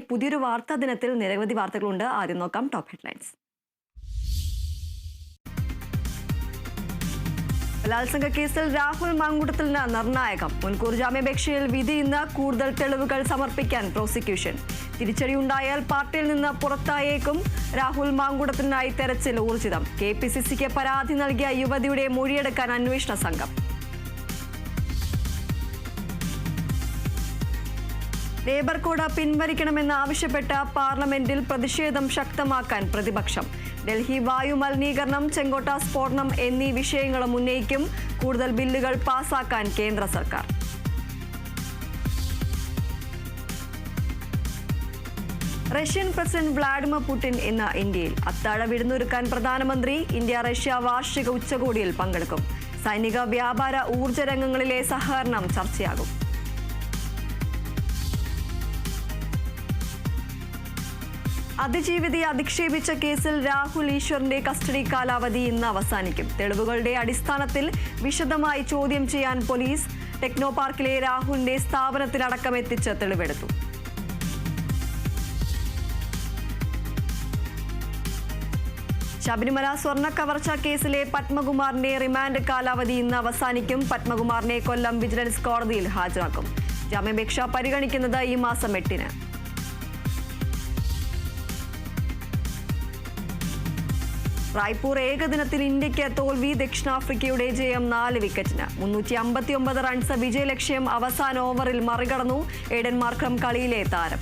പുതിയൊരു വാർത്താ ദിനത്തിൽ നിരവധി വാർത്തകളുണ്ട്. ആദ്യം നോക്കാം ടോപ്പ് ഹെഡ്ലൈൻസ്. ബലാത്സംഗ കേസിൽ രാഹുൽ മാങ്കൂട്ടത്തിന് നിർണായകം. മുൻകൂർ ജാമ്യാപേക്ഷയിൽ വിധി ഇന്ന്. കൂടുതൽ തെളിവുകൾ സമർപ്പിക്കാൻ പ്രോസിക്യൂഷൻ. തിരിച്ചടിയുണ്ടായാൽ പാർട്ടിയിൽ നിന്ന് പുറത്തായേക്കും. രാഹുൽ മാങ്കൂട്ടത്തിനായി തെരച്ചിൽ ഊർജിതം. KPCCക്ക് പരാതി നൽകിയ യുവതിയുടെ മൊഴിയെടുക്കാൻ അന്വേഷണ സംഘം. ലേബർ കോഡ് പിൻവലിക്കണമെന്ന് ആവശ്യപ്പെട്ട പാർലമെന്റിൽ പ്രതിഷേധം ശക്തമാക്കാൻ പ്രതിപക്ഷം. ഡൽഹി വായു മലിനീകരണം, ചെങ്കോട്ട സ്ഫോടനം എന്നീ വിഷയങ്ങളും ഉന്നയിക്കും. കൂടുതൽ ബില്ലുകൾ പാസാക്കാൻ കേന്ദ്ര സർക്കാർ. റഷ്യൻ പ്രസിഡന്റ് വ്ളാഡിമിർ പുടിൻ ഇന്ന് ഇന്ത്യയിൽ. അത്താഴ വിരുന്നൊരുക്കാൻ പ്രധാനമന്ത്രി. ഇന്ത്യ റഷ്യ വാർഷിക ഉച്ചകോടിയിൽ പങ്കെടുക്കും. സൈനിക, വ്യാപാര, ഊർജ്ജ രംഗങ്ങളിലെ സഹകരണം ചർച്ചയാകും. അതിജീവിതയെ അധിക്ഷേപിച്ച കേസിൽ രാഹുൽ ഈശ്വറിന്റെ കസ്റ്റഡി കാലാവധി ഇന്ന് അവസാനിക്കും. തെളിവുകളുടെ അടിസ്ഥാനത്തിൽ വിശദമായി ചോദ്യം ചെയ്യാൻ പോലീസ്. ടെക്നോ പാർക്കിലെ രാഹുലിന്റെ സ്ഥാപനത്തിലടക്കം എത്തിച്ച് തെളിവെടുത്തു. ശബരിമല സ്വർണ്ണ കവർച്ച കേസിലെ പത്മകുമാറിന്റെ റിമാൻഡ് കാലാവധി ഇന്ന് അവസാനിക്കും. പത്മകുമാറിനെ കൊല്ലം വിജിലൻസ് കോടതിയിൽ ഹാജരാക്കും. ജാമ്യാപേക്ഷ പരിഗണിക്കുന്നത് ഈ മാസം 8-ന്. റായ്പൂർ ഏകദിനത്തിൽ ഇന്ത്യക്ക് തോൽവി. ദക്ഷിണാഫ്രിക്കയുടെ ജയം 4 വിക്കറ്റിന്. 359 റൺസ് വിജയലക്ഷ്യം അവസാന ഓവറിൽ മറികടന്നു. ഏഡൻ മാർക്രം കളിയിലെ താരം.